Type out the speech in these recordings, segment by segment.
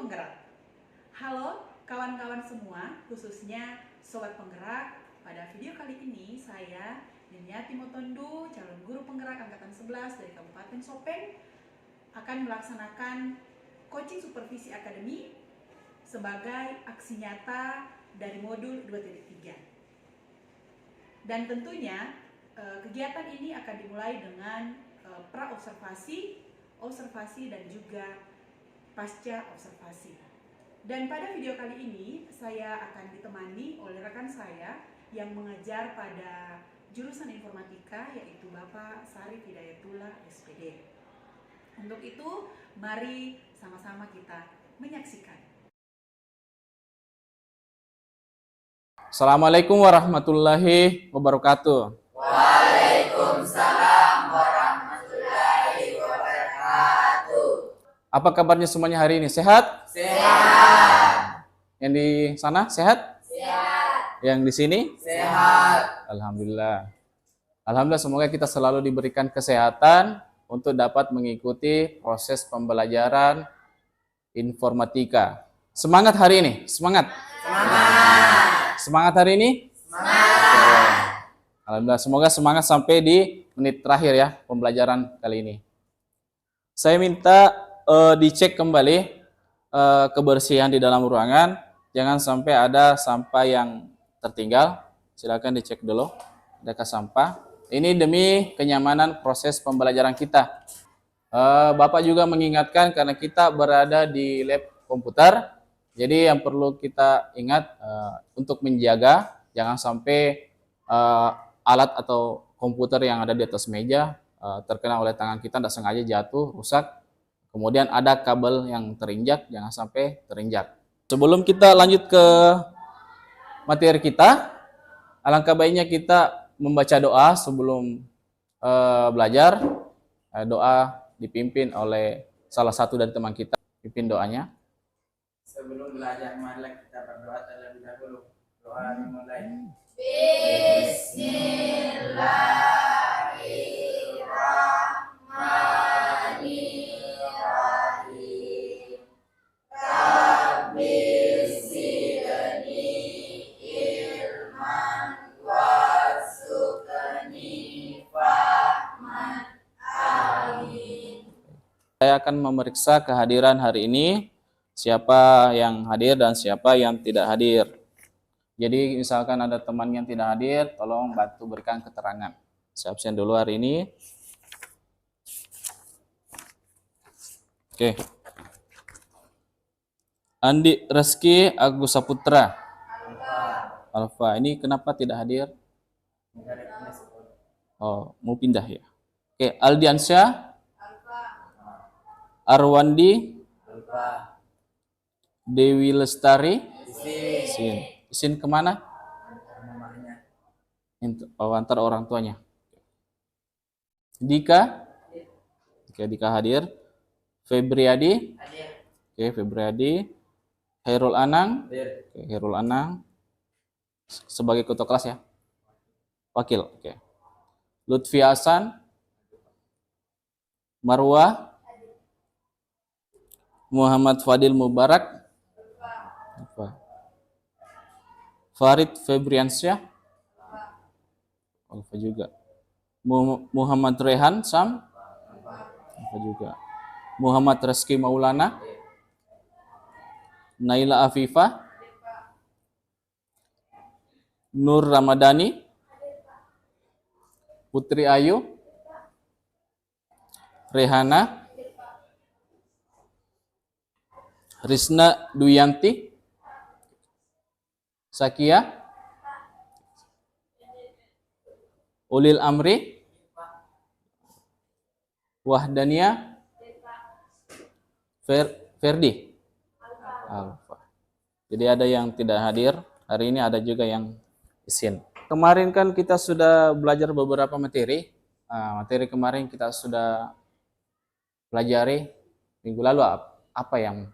penggerak. Halo kawan-kawan semua, khususnya Sobat Penggerak. Pada video kali ini saya, Niniati Motondo, calon guru penggerak Angkatan 11 dari Kabupaten Sopeng, akan melaksanakan coaching supervisi akademi sebagai aksi nyata dari modul 2.3. Dan tentunya kegiatan ini akan dimulai dengan pra-observasi, observasi, dan juga pasca observasi. Dan pada video kali ini saya akan ditemani oleh rekan saya yang mengajar pada jurusan informatika, yaitu Bapak Sarif Hidayatullah SPD. Untuk itu, mari sama-sama kita menyaksikan. Assalamualaikum warahmatullahi wabarakatuh. Waalaikumsalam warahmatullahi wabarakatuh. Apa kabarnya semuanya hari ini? Sehat? Sehat. Yang di sana sehat? Sehat. Yang di sini? Sehat. Alhamdulillah. Alhamdulillah, semoga kita selalu diberikan kesehatan untuk dapat mengikuti proses pembelajaran informatika. Semangat hari ini? Semangat. Semangat hari ini? Semangat. Alhamdulillah, semoga semangat sampai di menit terakhir ya pembelajaran kali ini. Saya minta dicek kembali kebersihan di dalam ruangan, jangan sampai ada sampah yang tertinggal. Silakan dicek dulu, adakah sampah. Ini demi kenyamanan proses pembelajaran kita. Bapak juga mengingatkan karena kita berada di lab komputer, jadi yang perlu kita ingat untuk menjaga jangan sampai alat atau komputer yang ada di atas meja terkena oleh tangan kita, tidak sengaja jatuh, rusak. Kemudian ada kabel yang terinjak, jangan sampai terinjak. Sebelum kita lanjut ke materi kita, alangkah baiknya kita membaca doa sebelum belajar. Doa dipimpin oleh salah satu dari teman kita, pimpin doanya. Sebelum belajar, marilah kita berdoa terlebih dahulu. Doa dimulai. Bismillahirrahmanirrahim. Rabbi zidni ilman warzuqni fahman. Amin. Saya akan memeriksa kehadiran hari ini, siapa yang hadir dan siapa yang tidak hadir. Jadi misalkan ada teman yang tidak hadir, tolong bantu berikan keterangan. Saya absen dulu hari ini. Oke. Andi Reski Agus Saputra. Alfa. Ini kenapa tidak hadir? Oh, mau pindah ya. Oke, Aldiansyah. Arwandi. Dewi Lestari. Sin. Isin kemana? Antar orang tuanya. Dika. Oke, Dika hadir. Febriadi. Oke, Febriadi. Hairul Anang. Oke, Hairul Anang. Sebagai ketua kelas ya. Wakil. Oke. Lutfi Hasan. Marwah. Muhammad Fadil Mubarak. Farid Febriansyah. Alfa juga. Muhammad Rehan Sam. Alfa juga. Muhammad Reski Maulana. Naila Afifah. Nur Ramadhani. Putri Ayu. Rehana. Risna Duyanti. Sakia. Ulil Amri. Wahdania. Ferdi. Alfa. Jadi ada yang tidak hadir. Hari ini ada juga yang isin. Kemarin kan kita sudah belajar beberapa materi. Materi kemarin kita sudah pelajari. Minggu lalu apa yang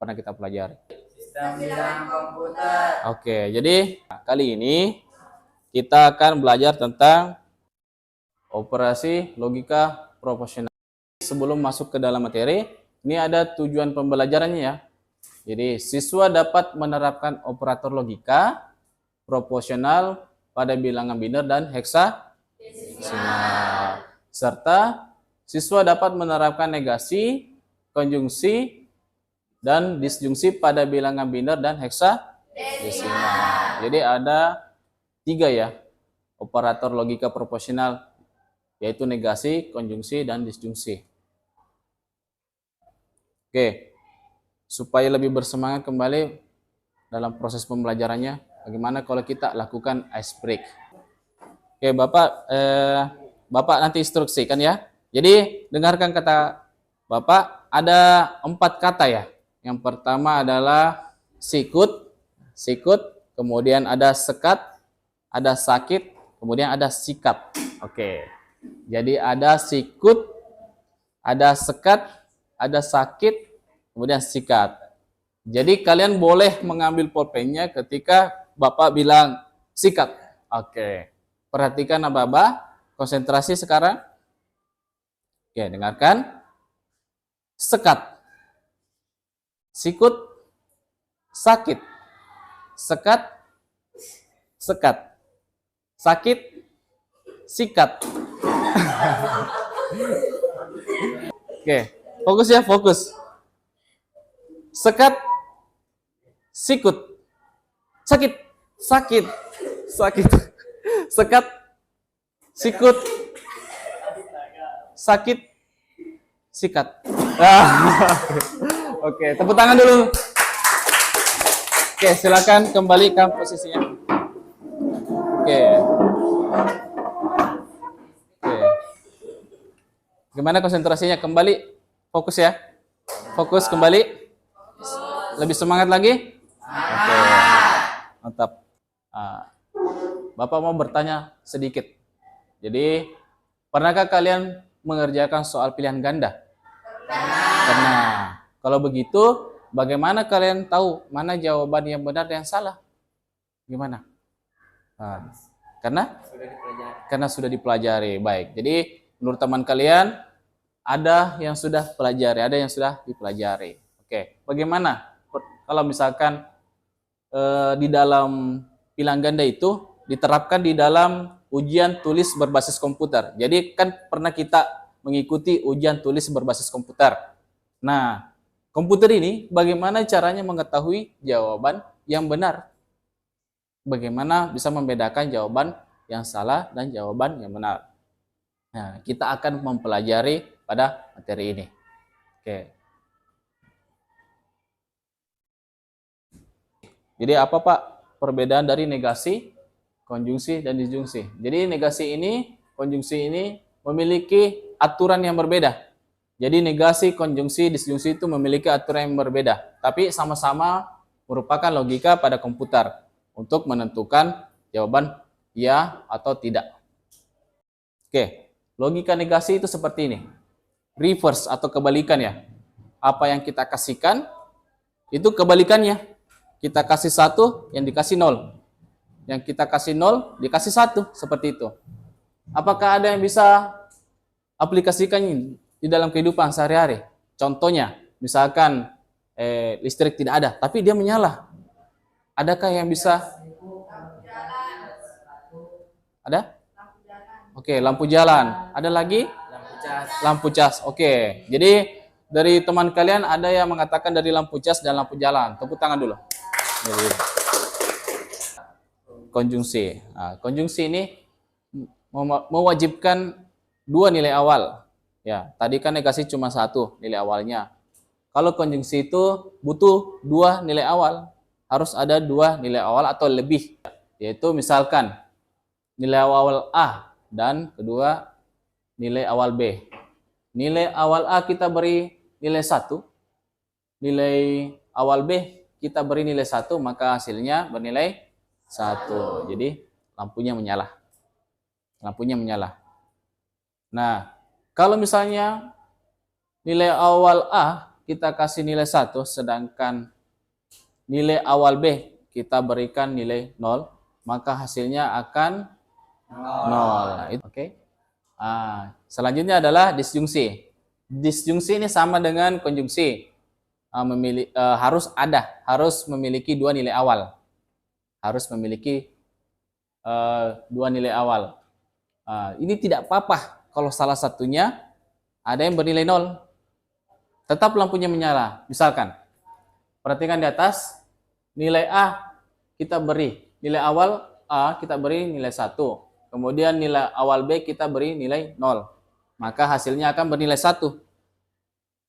pernah kita pelajari? Sistem bidang komputer. Oke, jadi kali ini kita akan belajar tentang operasi logika proporsional. Sebelum masuk ke dalam materi, ini ada tujuan pembelajarannya ya. Jadi siswa dapat menerapkan operator logika, proporsional pada bilangan biner dan heksadesimal. Serta siswa dapat menerapkan negasi, konjungsi, dan disjungsi pada bilangan biner dan heksadesimal. Jadi ada 3 ya, operator logika proporsional, yaitu negasi, konjungsi, dan disjungsi. Oke, supaya lebih bersemangat kembali dalam proses pembelajarannya, bagaimana kalau kita lakukan ice break? Oke, Bapak nanti instruksikan ya. Jadi dengarkan kata Bapak, ada 4 kata ya. Yang pertama adalah sikut, kemudian ada sekat, ada sakit, kemudian ada sikat. Oke, jadi ada sikut, ada sekat, ada sakit, kemudian sikat. Jadi kalian boleh mengambil pulpennya ketika Bapak bilang sikat. Oke, perhatikan Aba-aba, konsentrasi sekarang. Oke, dengarkan. Sekat, sikut, sakit, sekat, sakit, sikat. Oke, fokus ya, fokus. Sekat, sikut, sakit, sekat, sikut, sakit, sikat. Oke, tepuk tangan dulu. Oke, silakan kembali ke posisinya. Oke. Gimana konsentrasinya? Kembali, fokus ya. Fokus kembali. Lebih semangat lagi? Oke, mantap. Bapak mau bertanya sedikit. Jadi, pernahkah kalian mengerjakan soal pilihan ganda? Pernah. Kalau begitu, bagaimana kalian tahu mana jawaban yang benar dan yang salah? Gimana? Karena sudah dipelajari. Baik. Jadi, menurut teman kalian, ada yang sudah pelajari, ada yang sudah dipelajari. Oke, bagaimana kalau misalkan di dalam pilihan ganda itu diterapkan di dalam ujian tulis berbasis komputer. Jadi kan pernah kita mengikuti ujian tulis berbasis komputer. Nah, komputer ini bagaimana caranya mengetahui jawaban yang benar? Bagaimana bisa membedakan jawaban yang salah dan jawaban yang benar? Nah, kita akan mempelajari pada materi ini. Oke. Jadi apa Pak perbedaan dari negasi, konjungsi, dan disjungsi? Jadi negasi ini, konjungsi ini memiliki aturan yang berbeda. Jadi negasi, konjungsi, disjungsi itu memiliki aturan yang berbeda. Tapi sama-sama merupakan logika pada komputer untuk menentukan jawaban ya atau tidak. Oke, logika negasi itu seperti ini. Reverse atau kebalikan ya. Apa yang kita kasihkan, itu kebalikannya. Kita kasih 1, yang dikasih 0. Yang kita kasih 0, dikasih 1. Seperti itu. Apakah ada yang bisa aplikasikan di dalam kehidupan sehari-hari? Contohnya, misalkan listrik tidak ada, tapi dia menyala. Adakah yang bisa? Ada? Oke, lampu jalan. Ada lagi? Lampu cas. Oke, jadi dari teman kalian ada yang mengatakan dari lampu cas dan lampu jalan. Tepuk tangan dulu. Jadi, konjungsi. Nah, konjungsi ini mewajibkan 2 nilai awal. Ya, tadi kan negasi cuma 1 nilai awalnya. Kalau konjungsi itu butuh 2 nilai awal. Harus ada 2 nilai awal atau lebih. Yaitu misalkan nilai awal A dan kedua nilai awal B. Nilai awal A kita beri nilai 1. Nilai awal B kita beri nilai 1, maka hasilnya bernilai 1. Jadi lampunya menyala. Lampunya menyala. Nah, kalau misalnya nilai awal A kita kasih nilai 1, sedangkan nilai awal B kita berikan nilai 0, maka hasilnya akan 0. Oke. Selanjutnya adalah disjungsi. Disjungsi ini sama dengan konjungsi. harus memiliki dua nilai awal. Harus memiliki dua nilai awal. Ini tidak apa-apa kalau salah satunya ada yang bernilai 0. Tetap lampunya menyala. Misalkan, perhatikan di atas, nilai A kita beri, nilai awal A kita beri nilai 1. Kemudian nilai awal B kita beri nilai 0. Maka hasilnya akan bernilai 1.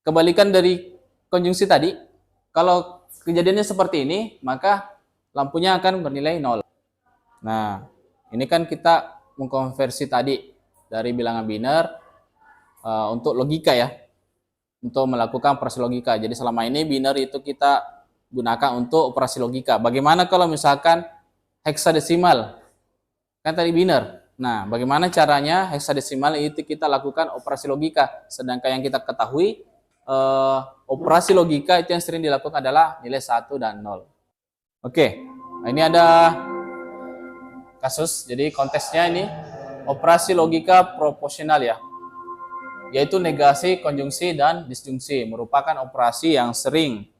Kebalikan dari konjungsi tadi, kalau kejadiannya seperti ini, maka lampunya akan bernilai 0. Nah, ini kan kita mengkonversi tadi dari bilangan biner untuk logika ya. Untuk melakukan operasi logika. Jadi selama ini biner itu kita gunakan untuk operasi logika. Bagaimana kalau misalkan heksadesimal? Kan tadi biner. Nah, bagaimana caranya heksadesimal itu kita lakukan operasi logika? Sedangkan yang kita ketahui, operasi logika itu yang sering dilakukan adalah nilai 1 dan 0. Oke, nah ini ada kasus. Jadi kontesnya ini operasi logika proporsional ya. Yaitu negasi, konjungsi, dan disjungsi. Merupakan operasi yang sering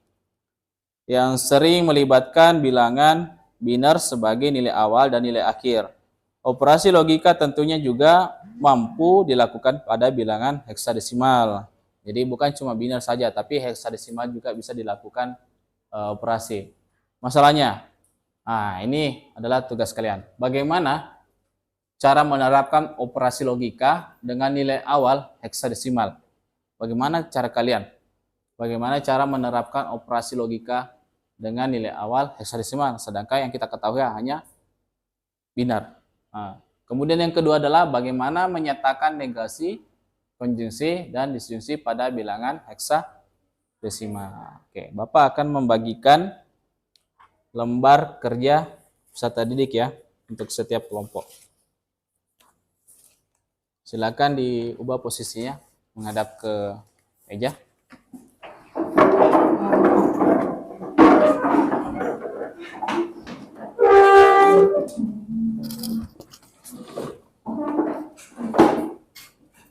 melibatkan bilangan biner sebagai nilai awal dan nilai akhir. Operasi logika tentunya juga mampu dilakukan pada bilangan heksadesimal. Jadi bukan cuma biner saja, tapi heksadesimal juga bisa dilakukan operasi. Masalahnya, ini adalah tugas kalian. Bagaimana cara menerapkan operasi logika dengan nilai awal heksadesimal? Bagaimana cara kalian? Bagaimana cara menerapkan operasi logika dengan nilai awal heksadesimal? Sedangkan yang kita ketahui hanya biner. Kemudian yang kedua adalah bagaimana menyatakan negasi, konjungsi, dan disjungsi pada bilangan heksadesimal. Oke, Bapak akan membagikan lembar kerja peserta didik ya untuk setiap kelompok. Silakan diubah posisinya menghadap ke meja.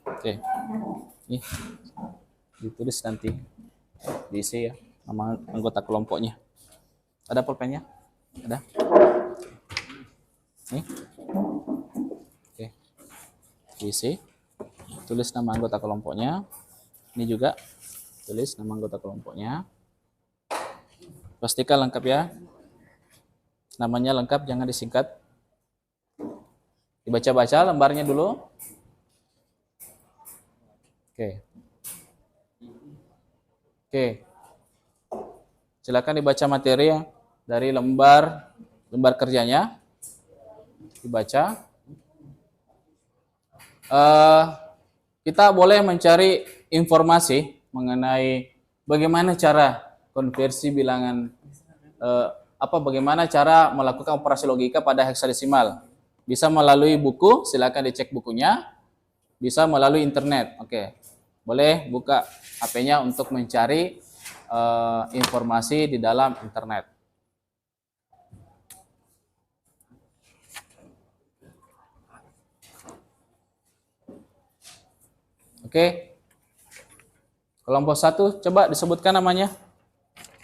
Oke. Nih. Ditulis nanti. Diisi ya nama anggota kelompoknya. Ada pulpennya? Ada? Nih. Oke. Diisi. Tulis nama anggota kelompoknya. Ini juga tulis nama anggota kelompoknya. Pastikan lengkap ya. Namanya lengkap, jangan disingkat. Dibaca-baca lembarnya dulu. Oke. Silakan dibaca materi yang dari lembar kerjanya. Dibaca. Kita boleh mencari informasi mengenai bagaimana cara konversi bilangan, bagaimana cara melakukan operasi logika pada heksadesimal. Bisa melalui buku, silakan dicek bukunya. Bisa melalui internet. Oke, boleh buka HP-nya untuk mencari informasi di dalam internet. Oke. Kelompok 1 coba disebutkan namanya.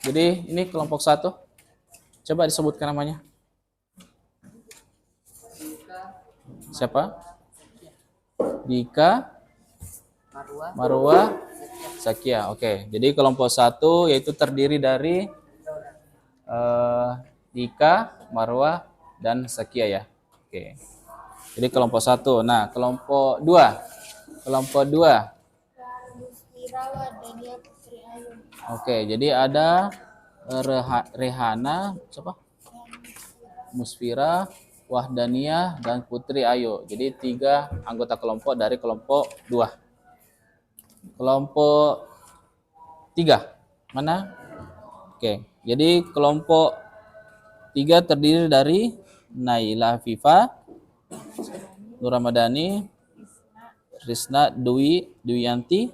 Jadi ini kelompok 1. Coba disebutkan namanya. Siapa? Dika, Marwa, Zakia. Oke. Jadi kelompok 1 yaitu terdiri dari Dika, Marwa, dan Zakia ya. Oke. Jadi kelompok 1. Nah, kelompok 2. Kelompok 2. Oke, jadi ada Rehana, siapa? Musfira, Wahdaniyah, dan Putri Ayu. Jadi 3 anggota kelompok dari kelompok 2. Kelompok 3. Mana? Oke, jadi kelompok 3 terdiri dari Naila Afifa, Nur Ramadhani, Risna, Duyanti,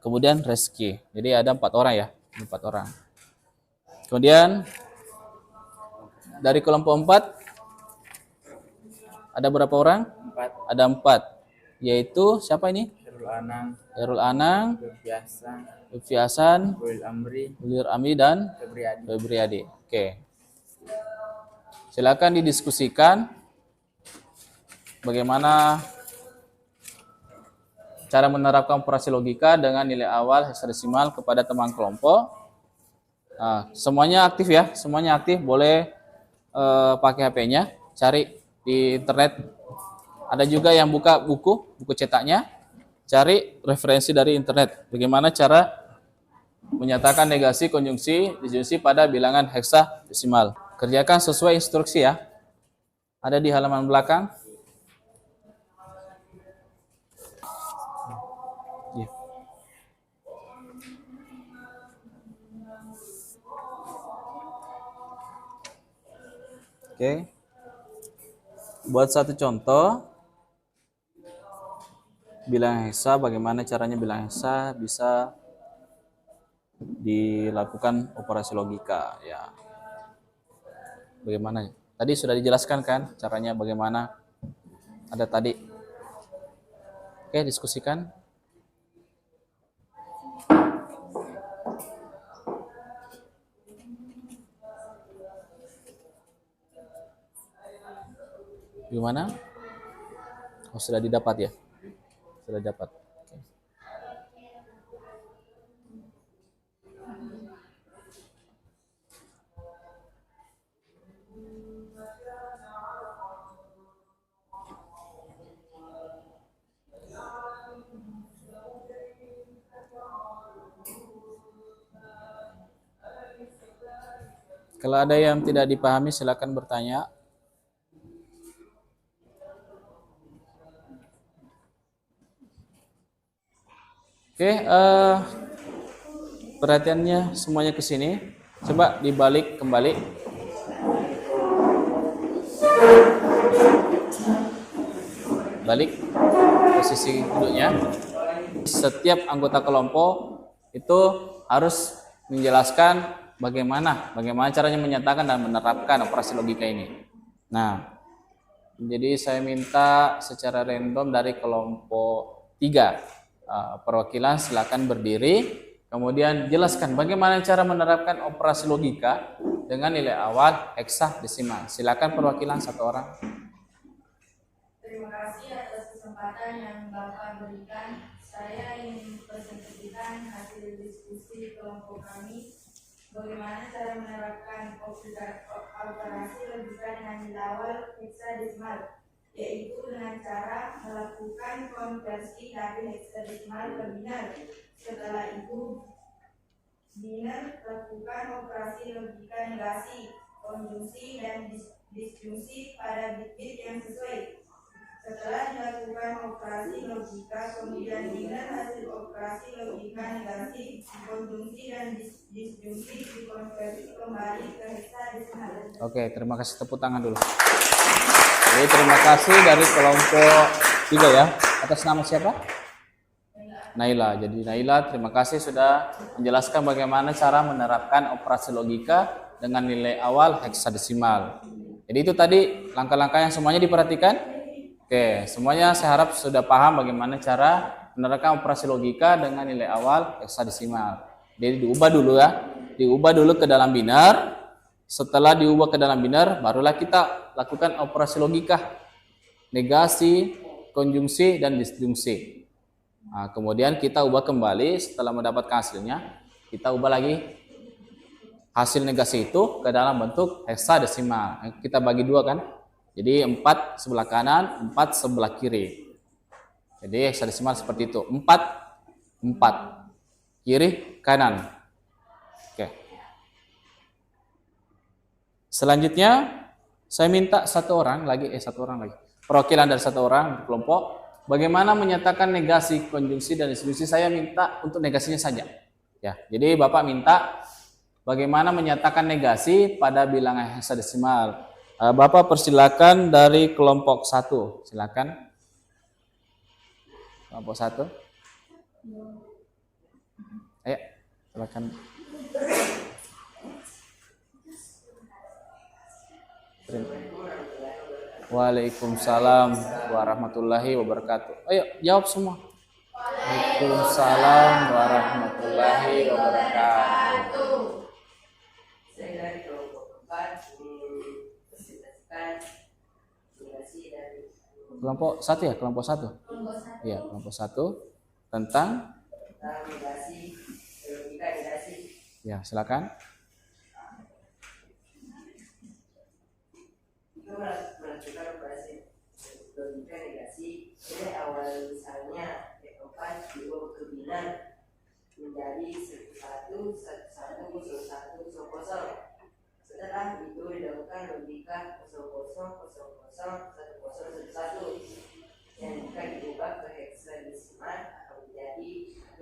kemudian Reski. Jadi ada 4 orang ya, 4 orang. Kemudian dari kelompok 4 ada berapa orang? 4. Ada 4. Yaitu siapa ini? Anang, Khairul Anang, Lutfi Hasan, Lutfi Hasan, Ulil Amri, Ulir Amri, dan Febriadi. Febriadi. Oke. Silakan didiskusikan bagaimana cara menerapkan operasi logika dengan nilai awal heksadesimal kepada teman kelompok. Nah, semuanya aktif ya, semuanya aktif. Boleh pakai HP-nya, cari di internet. Ada juga yang buka buku cetaknya, cari referensi dari internet. Bagaimana cara menyatakan negasi, konjungsi, disjungsi pada bilangan heksadesimal. Kerjakan sesuai instruksi ya. Ada di halaman belakang. Ya. Oke. Buat satu contoh bilangan heksa, bagaimana caranya bilangan heksa bisa dilakukan operasi logika ya. Bagaimana? Tadi sudah dijelaskan kan caranya bagaimana? Ada tadi. Oke, diskusikan. Gimana? Oh, sudah didapat ya? Sudah dapat. Oke. Kalau ada yang tidak dipahami silakan bertanya. Oke, perhatiannya semuanya ke sini. Coba dibalik kembali. Balik posisi duduknya. Setiap anggota kelompok itu harus menjelaskan bagaimana caranya menyatakan dan menerapkan operasi logika ini. Nah, jadi saya minta secara random dari kelompok 3 perwakilan silakan berdiri, kemudian jelaskan bagaimana cara menerapkan operasi logika dengan nilai awal heksadesimal. Silakan perwakilan satu orang. Terima kasih atas kesempatan yang Bapak berikan. Saya ingin mempresentasikan hasil diskusi kelompok kami bagaimana cara menerapkan operasi logika dengan nilai awal heksadesimal, yaitu dengan cara melakukan konversi dari heksadesimal ke biner. Setelah itu, biner lakukan operasi logika negasi, konjungsi, dan disjungsi pada bit-bit yang sesuai. Setelah dilakukan operasi logika, kemudian biner hasil operasi logika negasi, konjungsi, dan disjungsi dikonversi kembali ke heksadesimal. Oke, terima kasih, tepuk tangan dulu. Oke, terima kasih dari kelompok 3 ya. Atas nama siapa? Naila. Jadi Naila, terima kasih sudah menjelaskan bagaimana cara menerapkan operasi logika dengan nilai awal heksadesimal. Jadi itu tadi langkah-langkah yang semuanya diperhatikan. Oke, semuanya saya harap sudah paham bagaimana cara menerapkan operasi logika dengan nilai awal heksadesimal. Jadi diubah dulu ya. Diubah dulu ke dalam biner. Setelah diubah ke dalam biner, barulah kita lakukan operasi logika. Negasi, konjungsi, dan disjungsi. Nah, kemudian kita ubah kembali setelah mendapatkan hasilnya. Kita ubah lagi hasil negasi itu ke dalam bentuk heksadesimal. Kita bagi 2 kan. Jadi 4 sebelah kanan, 4 sebelah kiri. Jadi heksadesimal seperti itu. 4 kiri kanan. Oke. Selanjutnya saya minta satu orang lagi. Perwakilan dari satu orang kelompok. Bagaimana menyatakan negasi, konjungsi, dan disjungsi? Saya minta untuk negasinya saja. Ya. Jadi Bapak minta bagaimana menyatakan negasi pada bilangan heksadesimal. Bapak persilakan dari kelompok 1. Silakan. Kelompok 1. Ayo, silakan. Waalaikumsalam warahmatullahi wabarakatuh. Ayo, jawab semua. Waalaikumsalam warahmatullahi wabarakatuh. Saya dari kelompok 4 ingin presentasikan durasi dari Kelompok 1 ya, kelompok 1. Kelompok satu. Iya, kelompok 1 tentang negasi, logika negasi. ya, silakan. Kita melakukan operasi logika negasi dari awal misalnya F4 diubah ke binar menjadi 1 Setelah itu dilakukan logika 00001011 yang jika diubah ke heksadesimal akan menjadi B,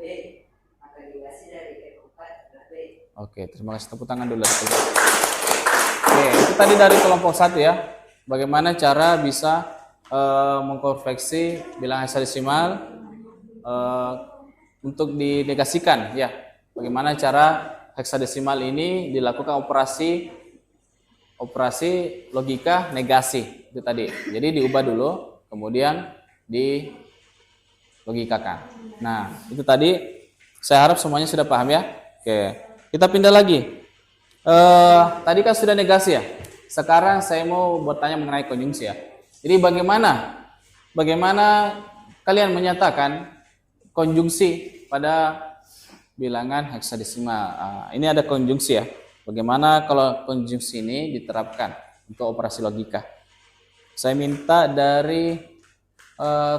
maka negasi dari F4 adalah B. Oke, terima kasih, tepuk tangan dulu. Oke, itu tadi dari kelompok 1 ya. Bagaimana cara bisa mengkonveksi bilangan heksadesimal untuk dinegasikan ya. Bagaimana cara heksadesimal ini dilakukan operasi logika negasi itu tadi. Jadi diubah dulu, kemudian dilogikakan. Nah, itu tadi saya harap semuanya sudah paham ya. Oke, kita pindah lagi. Tadi kan sudah negasi ya. Sekarang saya mau bertanya mengenai konjungsi ya. Jadi bagaimana kalian menyatakan konjungsi pada bilangan heksadesimal? Ini ada konjungsi ya. Bagaimana kalau konjungsi ini diterapkan untuk operasi logika? Saya minta dari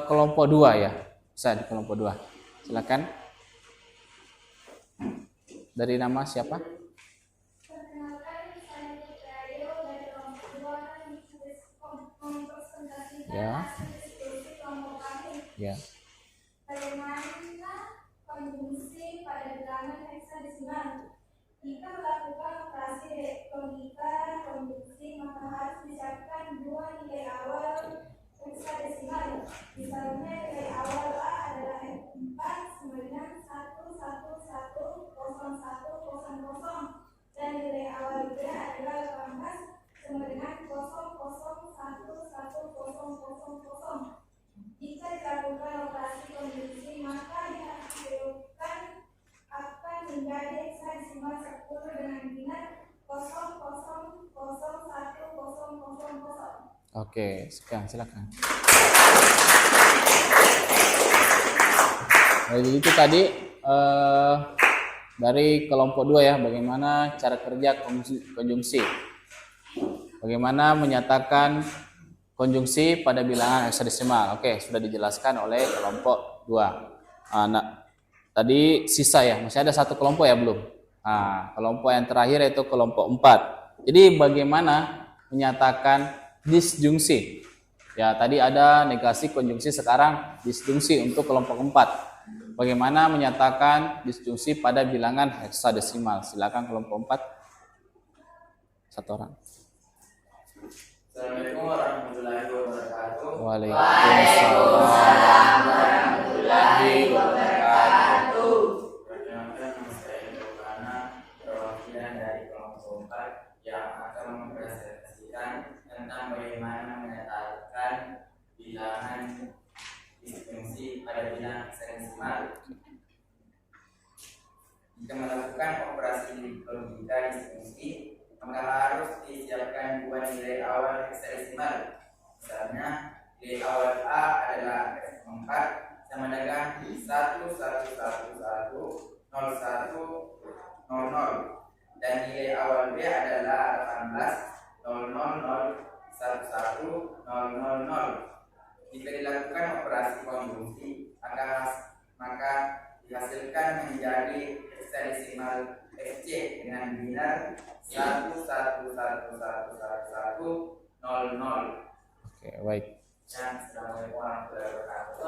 kelompok 2 ya. Saya di kelompok 2. Silakan. Dari nama siapa? Perkenalkan, saya Fitrayo dari kelompok 2 mempresentasikan Ya. hasil diskusi kelompok kami. Ya. Bagaimana konjungsi pada bilangan heksadesimal? Jika melakukan operasi logika konjungsi, maka harus disiapkan 2 nilai awal heksadesimal. Misalnya nilai awal A adalah 4 sama dengan 1110100 dan nilai awal B adalah 18 sama dengan 001100. Jika dilakukan operasi konjungsi, maka dihasilkan akan menjadi heksadesimal 10 dengan binar 001000. Oke, sekian silakan. Jadi itu tadi dari kelompok 2 ya, bagaimana cara kerja konjungsi. Bagaimana menyatakan konjungsi pada bilangan heksadesimal. Oke, sudah dijelaskan oleh kelompok 2. Nah, tadi sisa ya, masih ada satu kelompok ya belum. Nah, kelompok yang terakhir yaitu kelompok 4. Jadi bagaimana menyatakan disjungsi? Ya, tadi ada negasi konjungsi, sekarang disjungsi untuk kelompok 4. Bagaimana menyatakan disjungsi pada bilangan heksadesimal? Silakan kelompok 4. Satu orang. Assalamualaikum warahmatullahi wabarakatuh. Waalaikumsalam warahmatullahi wabarakatuh. Perkenalkan, nama saya Indra, perwakilan dari kelompok 4 yang akan mempresentasikan tentang bagaimana menyatakan bilangan disjungsi pada bilangan heksadesimal. Jika melakukan operasi logika disjungsi, maka harus disiapkan 2 nilai awal heksadesimal. Misalnya, nilai awal A adalah F4 sama dengan 111101000 dan nilai awal B adalah 1800011000. Jika dilakukan operasi konjungsi, maka dihasilkan menjadi heksadesimal FC dengan binar 1111110. Oke, baik. Dan Assalamualaikum warahmatullahi wabarakatuh.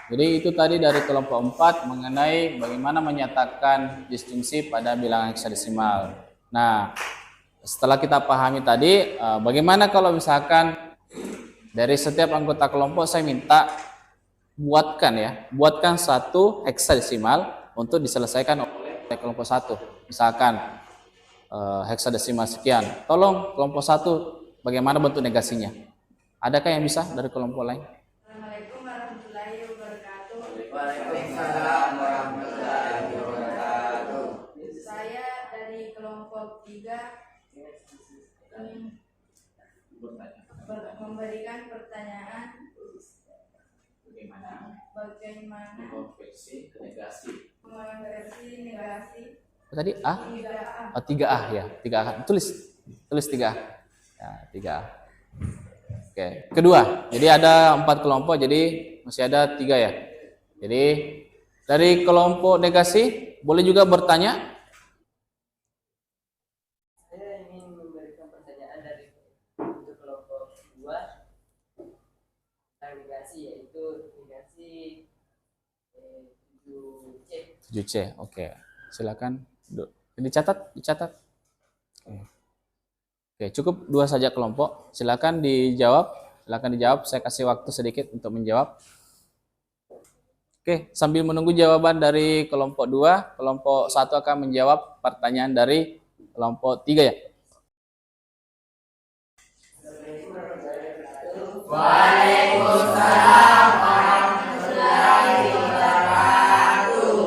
Jadi itu tadi dari kelompok 4 mengenai bagaimana menyatakan disjungsi pada bilangan heksadesimal. Nah, setelah kita pahami tadi, bagaimana kalau misalkan dari setiap anggota kelompok saya minta buatkan satu heksadesimal untuk diselesaikan oleh kelompok 1. Misalkan heksadesimal sekian. Tolong kelompok 1 bagaimana bentuk negasinya? Adakah yang bisa dari kelompok lain? Assalamualaikum warahmatullahi wabarakatuh. Waalaikumsalam warahmatullahi wabarakatuh. Saya dari kelompok 3 memberikan pertanyaan bagaimana Konveksi ke negasi. mengonversi negasi Tadi A? 3A. Oh, 3A ya, 3A. Tulis 3A. Ya, 3A. Oke, kedua. Jadi ada 4 kelompok, jadi masih ada 3 ya. Jadi dari kelompok negasi boleh juga bertanya. Saya ingin memberikan pertanyaan dari untuk kelompok 2 tentang negasi, yaitu negasi 7C. 7C. Oke. Silakan. Dicatat. Oke, cukup 2 saja kelompok. Silakan dijawab. Saya kasih waktu sedikit untuk menjawab. Oke, sambil menunggu jawaban dari kelompok 2, kelompok 1 akan menjawab pertanyaan dari kelompok 3 ya. Waalaikumsalam warahmatullahi wabarakatuh.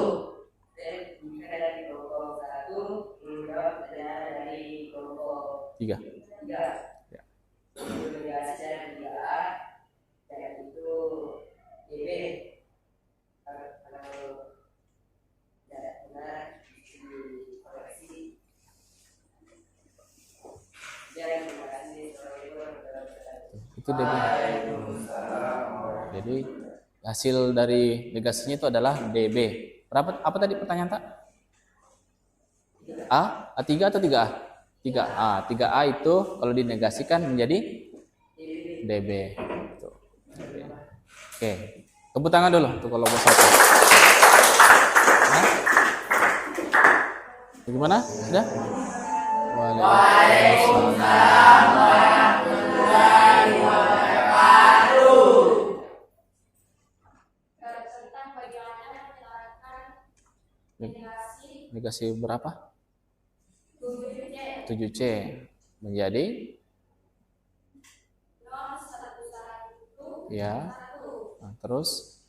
Saya jika dari kelompok 1 menjawab pertanyaan dari kelompok 3. 3. Ya. Untuk negasi saya 3A, yaitu DB. Kalau tidak benar dikoreksi. Dan terima kasih. Assalamualaikum warahmatullahi wabarakatuh. Itu DB. Jadi hasil dari negasinya itu adalah DB. Apa tadi pertanyaan tak? A? A3 atau 3A? 3A. 3A itu kalau dinegasikan menjadi DB. Tuh. DB. Oke. Tepuk tangan dulu untuk kelompok 1. Hah? Bagaimana? Sudah? Waalaikumsalam warahmatullahi wabarakatuh. Tentang bagaimana menerapkan Negasi berapa? 7C 7C menjadi 011 ya. Nah, terus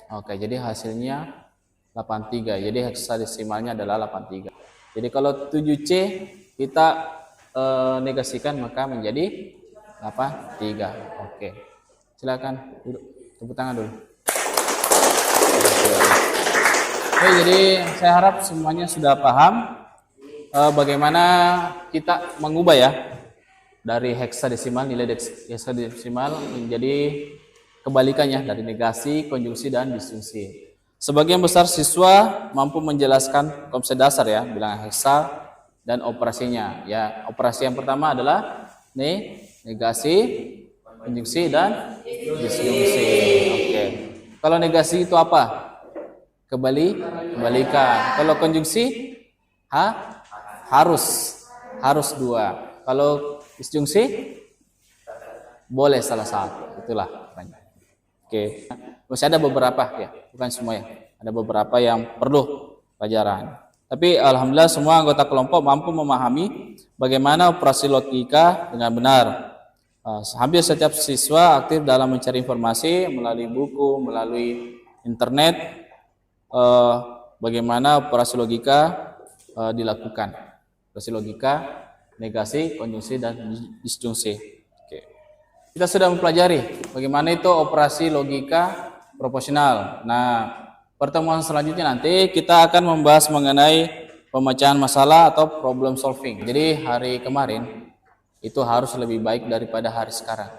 oke, jadi hasilnya 83. Jadi heksadesimalnya adalah 83. Jadi kalau 7C kita negasikan maka menjadi 83. Oke. Silakan duduk. Tepuk tangan dulu. Oke, jadi saya harap semuanya sudah paham bagaimana kita mengubah ya dari heksadesimal, nilai heksadesimal menjadi kebalikannya dari negasi, konjungsi, dan disjungsi. Sebagian besar siswa mampu menjelaskan konsep dasar ya, bilangan heksa dan operasinya. Ya, operasi yang pertama adalah negasi, konjungsi, dan disjungsi. Oke. Kalau negasi itu apa? Kebalikan. Kalau konjungsi harus 2. Kalau disjungsi boleh salah satu. Itulah banyak. Oke. Masih ada beberapa ya, bukan semua ya. Ada beberapa yang perlu pelajaran. Tapi alhamdulillah semua anggota kelompok mampu memahami bagaimana operasi logika dengan benar. Hampir setiap siswa aktif dalam mencari informasi melalui buku, melalui internet, bagaimana operasi logika dilakukan. Operasi logika, negasi, konjungsi, dan disjungsi. Oke. Kita sudah mempelajari bagaimana itu operasi logika proporsional. Nah, pertemuan selanjutnya nanti kita akan membahas mengenai pemecahan masalah atau problem solving. Jadi hari kemarin itu harus lebih baik daripada hari sekarang.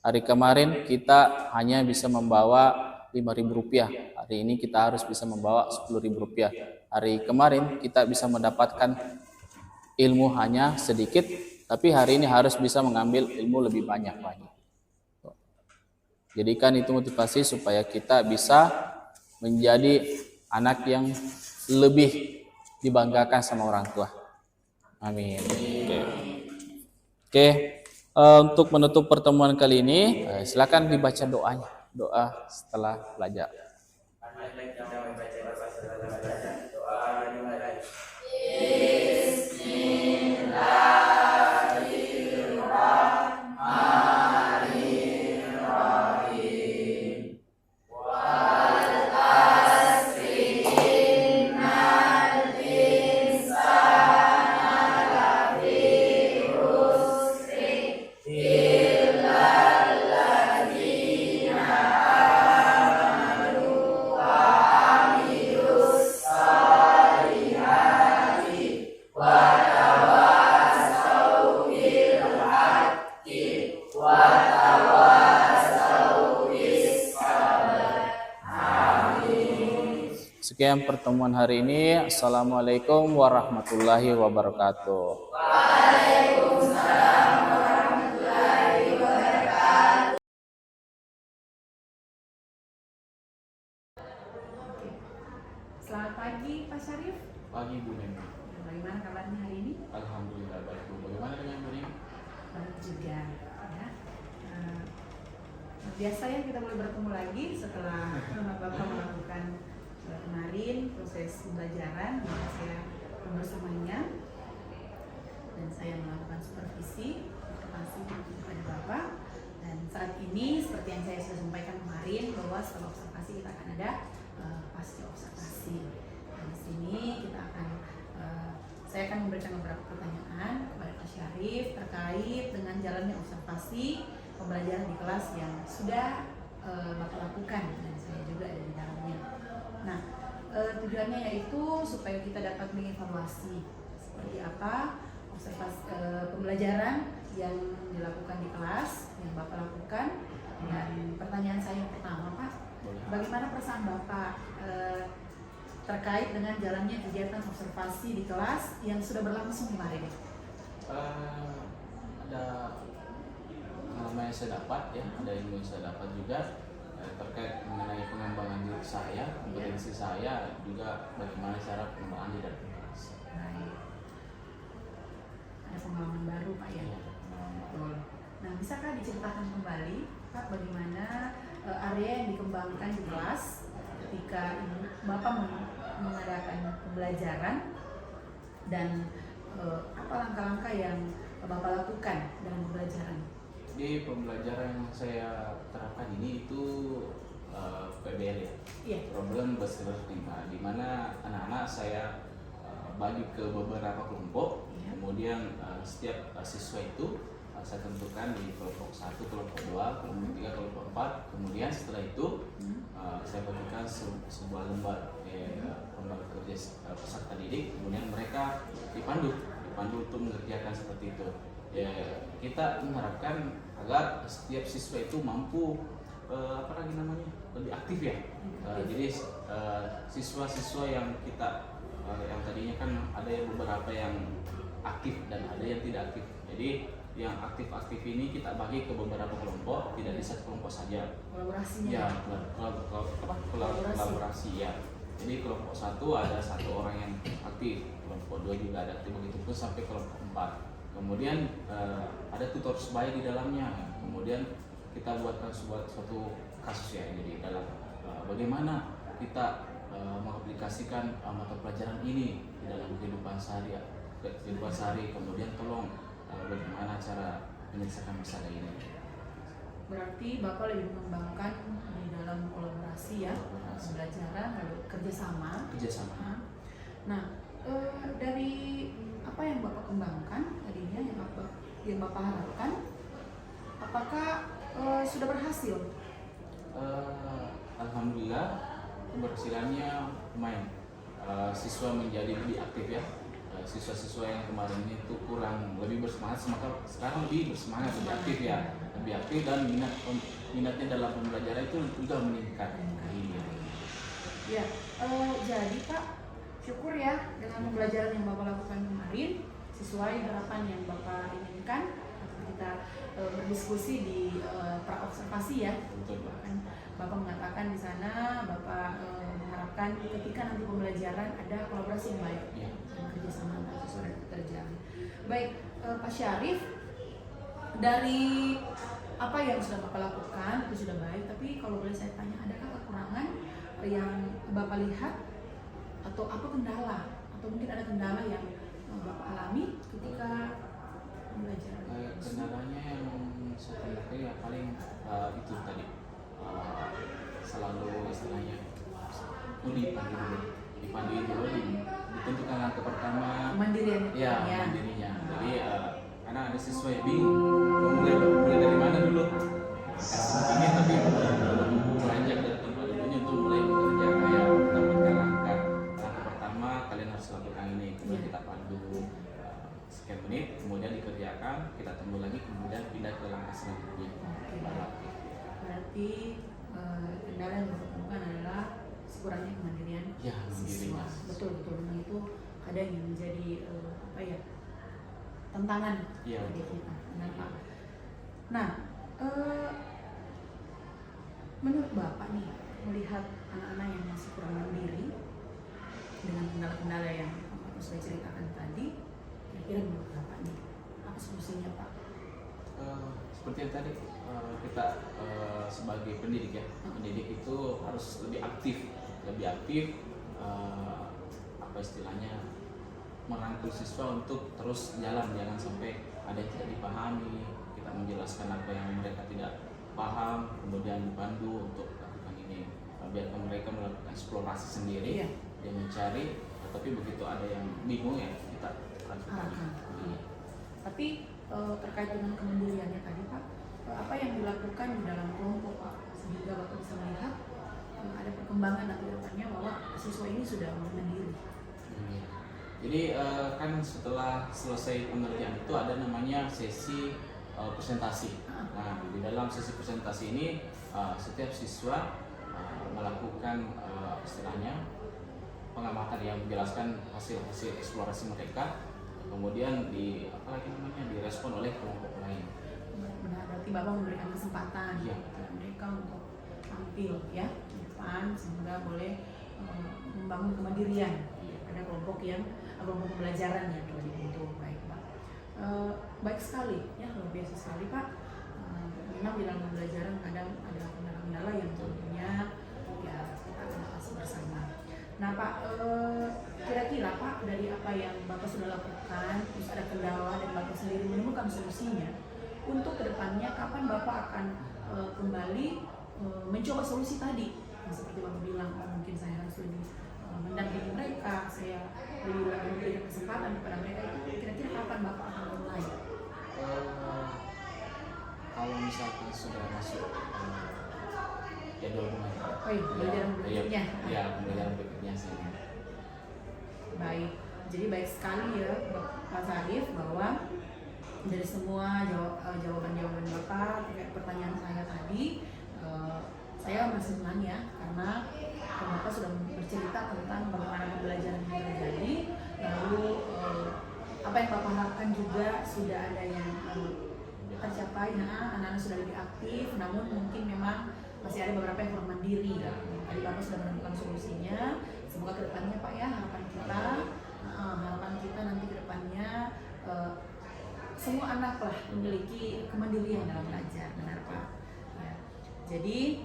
Hari kemarin kita hanya bisa membawa Rp5.000. Hari ini kita harus bisa membawa Rp10.000. Hari kemarin kita bisa mendapatkan ilmu hanya sedikit, tapi hari ini harus bisa mengambil ilmu lebih banyak. Jadikan itu motivasi supaya kita bisa menjadi anak yang lebih dibanggakan sama orang tua. Amin. Oke. Untuk menutup pertemuan kali ini, silakan dibaca doanya. Doa setelah belajar. Sekian pertemuan hari ini. Assalamualaikum warahmatullahi wabarakatuh. Selamat pagi Pak Syarif. Pagi Bu Nemi. Bagaimana kabarnya hari ini? Alhamdulillah baik Bu. Bagaimana dengan Bu Nemi? Baik juga. Ya. Biasa ya kita boleh bertemu lagi setelah Bapak melakukan kemarin proses pembelajaran. Saya bersamanya dan saya melakukan supervisi kepada Bapak. Dan saat ini seperti yang saya sudah sampaikan kemarin bahwa setelah observasi kita akan ada pasca observasi. Nah, di sini saya akan memberikan beberapa pertanyaan kepada Pak Syarif terkait dengan jalannya observasi pembelajaran di kelas yang sudah Bapak lakukan dan saya juga ada di dalamnya. Nah, tujuannya yaitu supaya kita dapat mengevaluasi seperti apa observasi pembelajaran yang dilakukan di kelas yang Bapak lakukan. Dan pertanyaan saya yang pertama, Pak, bagaimana perasaan Bapak terkait dengan jalannya kegiatan observasi di kelas yang sudah berlangsung kemarin? Ada pengalaman yang saya dapat ya, ada ilmu yang saya dapat juga terkait mengenai pengembangan diri saya, kompetensi saya, juga bagaimana cara pengembangan diri dalam kelas. Baik. Ada pengalaman baru, Pak ya? Iya, Betul. Nah, bisakah diceritakan kembali, Pak, bagaimana area yang dikembangkan di kelas ketika Bapak mengadakan pembelajaran dan apa langkah-langkah yang Bapak lakukan dalam pembelajaran? Di pembelajaran yang saya terapkan ini itu PBL ya, Iya. problem based learning, di mana anak-anak saya bagi ke beberapa kelompok, Iya. kemudian setiap siswa itu saya tentukan di kelompok 1, kelompok 2, kelompok 3, kelompok 4. Kemudian setelah itu saya berikan sebuah lembar kerja peserta didik. Kemudian mereka dipandu untuk mengerjakan seperti itu. Ya, kita mengharapkan agar setiap siswa itu mampu lebih aktif ya. Jadi siswa-siswa yang kita yang tadinya kan ada beberapa yang aktif dan ada yang tidak aktif. Jadi yang aktif-aktif ini kita bagi ke beberapa kelompok, tidak di satu kelompok saja. Kolaborasinya? Ya, kolaborasi ya. Jadi kelompok 1 ada 1 orang yang aktif, kelompok 2 juga ada aktif, begitu pun sampai kelompok 4. Kemudian ada tutor sebaya di dalamnya. Kemudian kita buatkan suatu kasus ya, jadi dalam bagaimana kita mengaplikasikan mata pelajaran ini di dalam kehidupan sehari. Kemudian tolong bagaimana cara menyelesaikan masalah ini. Berarti Bapak lebih mengembangkan di dalam kolaborasi ya, pembelajaran lalu kerjasama. Nah, dari apa yang Bapak kembangkan tadinya yang Bapak harapkan, apakah sudah berhasil? Alhamdulillah keberhasilannya lumayan. Siswa menjadi lebih aktif ya. Siswa-siswa yang kemarin itu kurang lebih bersemangat, maka sekarang lebih bersemangat, lebih aktif ya, lebih aktif dan minatnya dalam pembelajaran itu juga meningkat. Ya, jadi Pak, syukur ya dengan pembelajaran yang Bapak lakukan kemarin sesuai harapan yang Bapak inginkan. Kita berdiskusi di pra-observasi ya. Betul, Pak. Bapak mengatakan di sana Bapak mengharapkan ketika nanti pembelajaran ada kolaborasi yang baik, Ya. kerjasama antar siswa dan terjalin. Baik, Pak Syarif, dari apa yang sudah Bapak lakukan itu sudah baik, tapi kalau boleh saya tanya, adakah kekurangan yang Bapak lihat atau apa kendala atau mungkin ada kendala yang Bapak alami ketika pembelajaran? Kendalanya yang saya temui ya paling itu tadi selalu istilahnya dipandu dulu, ditentukan langkah pertama Mandirian ya, mandirinya. Jadi karena ada siswa yang bingung mulai dari mana dulu, ingin tapi belum beranjak dari tempat dulunya untuk mulai bekerja. Kayak kita buatkan langkah pertama, kalian harus lakukan ini, kemudian kita pandu sekian menit, kemudian dikerjakan, kita tunggu lagi, kemudian pindah ke langkah selanjutnya. Berarti kendala yang Bapak temukan adalah masih kurangnya kemandirian Ya, siswa. mandirinya. Betul betul, memang itu kadang yang menjadi apa ya, tantangan Iya, bagi betul. kita. Benar, Pak. Nah, menurut Bapak nih, melihat anak-anak yang masih kurang mandiri dengan kendala-kendala yang Bapak sudah ceritakan tadi, kira-kira menurut Bapak nih, apa solusinya, Pak? Seperti yang tadi kita sebagai pendidik ya, pendidik itu harus lebih aktif, apa istilahnya, merangkul siswa untuk terus jalan, jangan sampai ada yang tidak dipahami, kita menjelaskan apa yang mereka tidak paham, kemudian dipandu untuk lakukan ini. Biarkan mereka melakukan eksplorasi sendiri, Iya. dia mencari, tapi begitu ada yang bingung ya kita lakukan. Iya. Tapi terkait dengan kemandiriannya tadi, Pak, apa yang dilakukan di dalam kelompok, Pak, sehingga Bapak bisa melihat ada perkembangan nanti depannya bahwa siswa ini sudah mandiri. Jadi kan setelah selesai pengerjaan itu ada namanya sesi presentasi. Nah, di dalam sesi presentasi ini setiap siswa melakukan istilahnya pengamatan yang menjelaskan hasil-hasil eksplorasi mereka, kemudian direspon oleh kelompok lain. Benar, berarti Bapak memberikan kesempatan Iya. kepada mereka untuk tampil ya di depan sehingga boleh membangun kemandirian pada kelompok pembelajaran yang telah dibentuk. Baik, Pak. Baik sekali ya, luar biasa sekali, Pak. Memang di dalam pembelajaran kadang ada kendala-kendala yang tentunya ya kita akan atasi bersama. Nah, Pak, kira-kira Pak, dari apa yang Bapak sudah lakukan, terus ada kendala dan Bapak sendiri menemukan solusinya, untuk kedepannya kapan Bapak akan kembali mencoba solusi tadi? Yang seperti Bapak bilang, mungkin saya harus lebih mendampingi mereka, saya lebih memberikan kesempatan kepada mereka, itu kira-kira kapan Bapak akan mulai? Kalau misalkan sudah masuk jadwal pembelajaran. Oh iya, pembelajaran berikutnya. Ya, pembelajaran berikutnya sih. Baik, jadi baik sekali ya Pak Sarif bahwa dari semua jawaban-jawaban Bapak terkait pertanyaan saya tadi, saya masih senang ya karena Bapak sudah bercerita tentang bagaimana pembelajaran yang terjadi, lalu apa yang Bapak harapkan juga sudah ada yang tercapai. Nah, anak-anak sudah lebih aktif, namun mungkin memang masih ada beberapa yang kurang mandiri. Tadi Bapak sudah menemukan solusinya. Semoga kedepannya Pak ya, harapan kita nanti kedepannya semua anak lah memiliki kemandirian dalam belajar, benar Pak. Ya. Jadi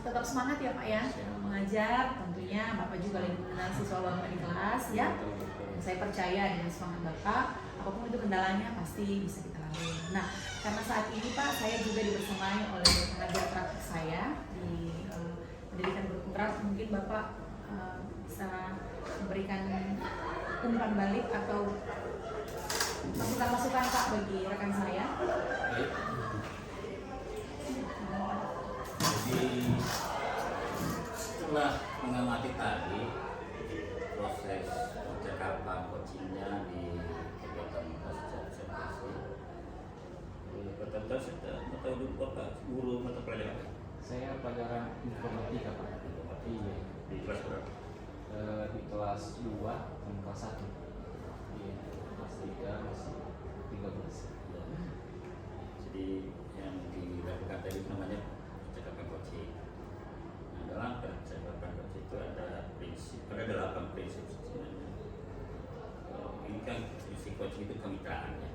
tetap semangat ya Pak ya mengajar. Tentunya Bapak juga lebih mengenal siswa Bapak di kelas ya. Saya percaya dengan semangat Bapak, apapun itu kendalanya pasti bisa kita lalui. Nah, karena saat ini Pak, saya juga dibersamai oleh pengajar praktik saya di pendidikan guru penggerak. Mungkin Bapak bisa memberikan umpan balik atau masukan-masukan Pak bagi rekan saya. Jadi setelah mengamati tadi proses percakapan coachingnya di kegiatan observasi, kata-kata saya tahu dulu Bapak guru mata pelajaran Saya pelajaran informatika Pak. Iya. di kelas berapa? Di kelas 2 dan kelas 1. Iya. Kelas 3 masih 13. Jadi yang dilakukan tadi namanya percakapan coaching. Nah, dalam percakapan coaching itu ada 8 prinsip sebenarnya. Ini kan prinsip coaching itu kemitraan ya.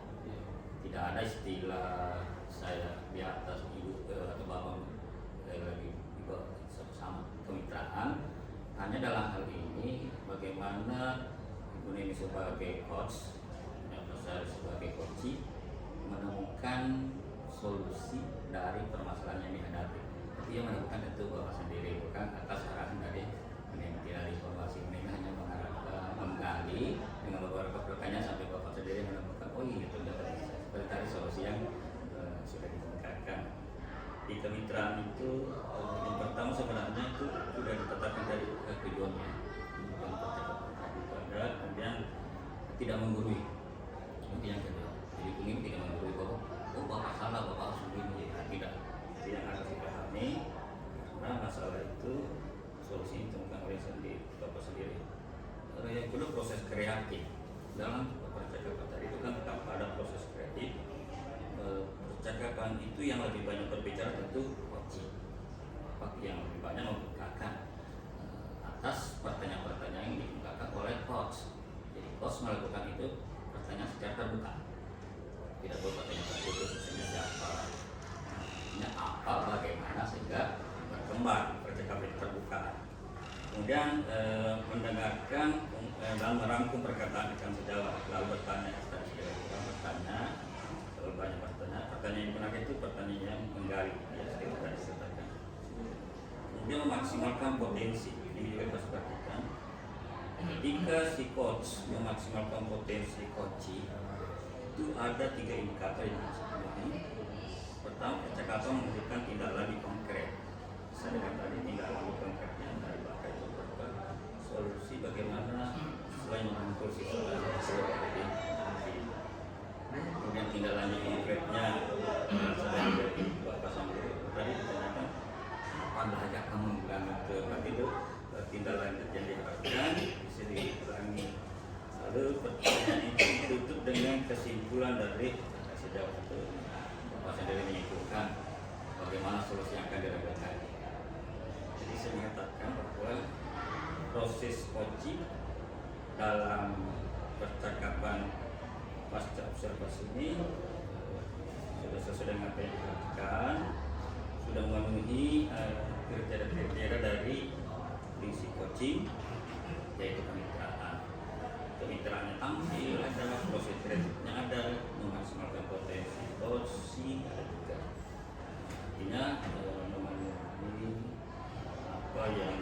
Tidak ada istilah saya di atas ibu atau bapak lagi sama kemitraan. Hanya dalam hal ini bagaimana Ibu Neni sebagai coach, saya sebagai coach menemukan solusi dari permasalahan yang dihadapi. Tapi yang menemukan tentu bapak sendiri, bukan atas arahan dari Neni. Dari informasi Neni hanya menggali dengan beberapa pertanyaan sampai bapak sendiri menemukan oh iya ternyata seperti tadi solusi yang sudah ditemukan. Di kemitraan itu yang pertama sebenarnya itu sudah ditetapkan dari tujuannya. Tujuan percakapan itu adalah kemudian tidak menggurui. Itu yang kedua. Jadi ini tidak menggurui bahwa oh bapak salah, bapak harus begini. Tidak. Itu yang harus dipahami karena masalah yang kedua proses kreatif. Dalam percakapan tadi itu kan tetap ada proses kreatif. Percakapan itu yang lebih banyak berbicara tentu coach, yang lebih banyak membukakan atas pertanyaan-pertanyaan yang dibukakan oleh coach. Jadi coach melakukan itu pertanyaan secara terbuka, tidak boleh pertanyaan tertutup, misalnya siapa, apa, bagaimana, sehingga berkembang percakapan terbuka. Kemudian mendengarkan dan merangkum perkataan ikan sejawat, lalu bertanya, lalu banyak bertanya. Pertanyaan yang menarik itu pertanyaan yang menggali, ya seperti tadi disertakan. Kemudian memaksimalkan potensi. Ini juga harus perhatikan. Ketika si coach memaksimalkan potensi coaching, itu ada 3 indikator yang harus dipenuhi. Pertama, percakapan menunjukkan tindak lanjut konkret. Saya dengan tadi tindak lanjut konkretnya dari bapak itu solusi bagaimana selain merangkul siswa tadi. Kemudian tindak lanjut konkretnya selain dari bapak sambil tadi ditanyakan apa lajak kamu bilang itu, berarti itu tindak lanjut yang diharapkan bisa diulangi. Lalu pertanyaan itu ditutup dengan kesimpulan dari sejauh itu bapak sendiri menyimpulkan bagaimana solusi yang akan dirasakan. Jadi saya mengatakan bahwa proses coaching dalam percakapan pasca observasi ini sudah sesuai dengan apa yang diperhatikan, sudah memenuhi kriteria dari prinsip coaching, yaitu kemitraan. Kemitraannya tampil ada, proses kreatifnya ada, memaksimalkan potensi coaching ada juga. Artinya memenuhi apa yang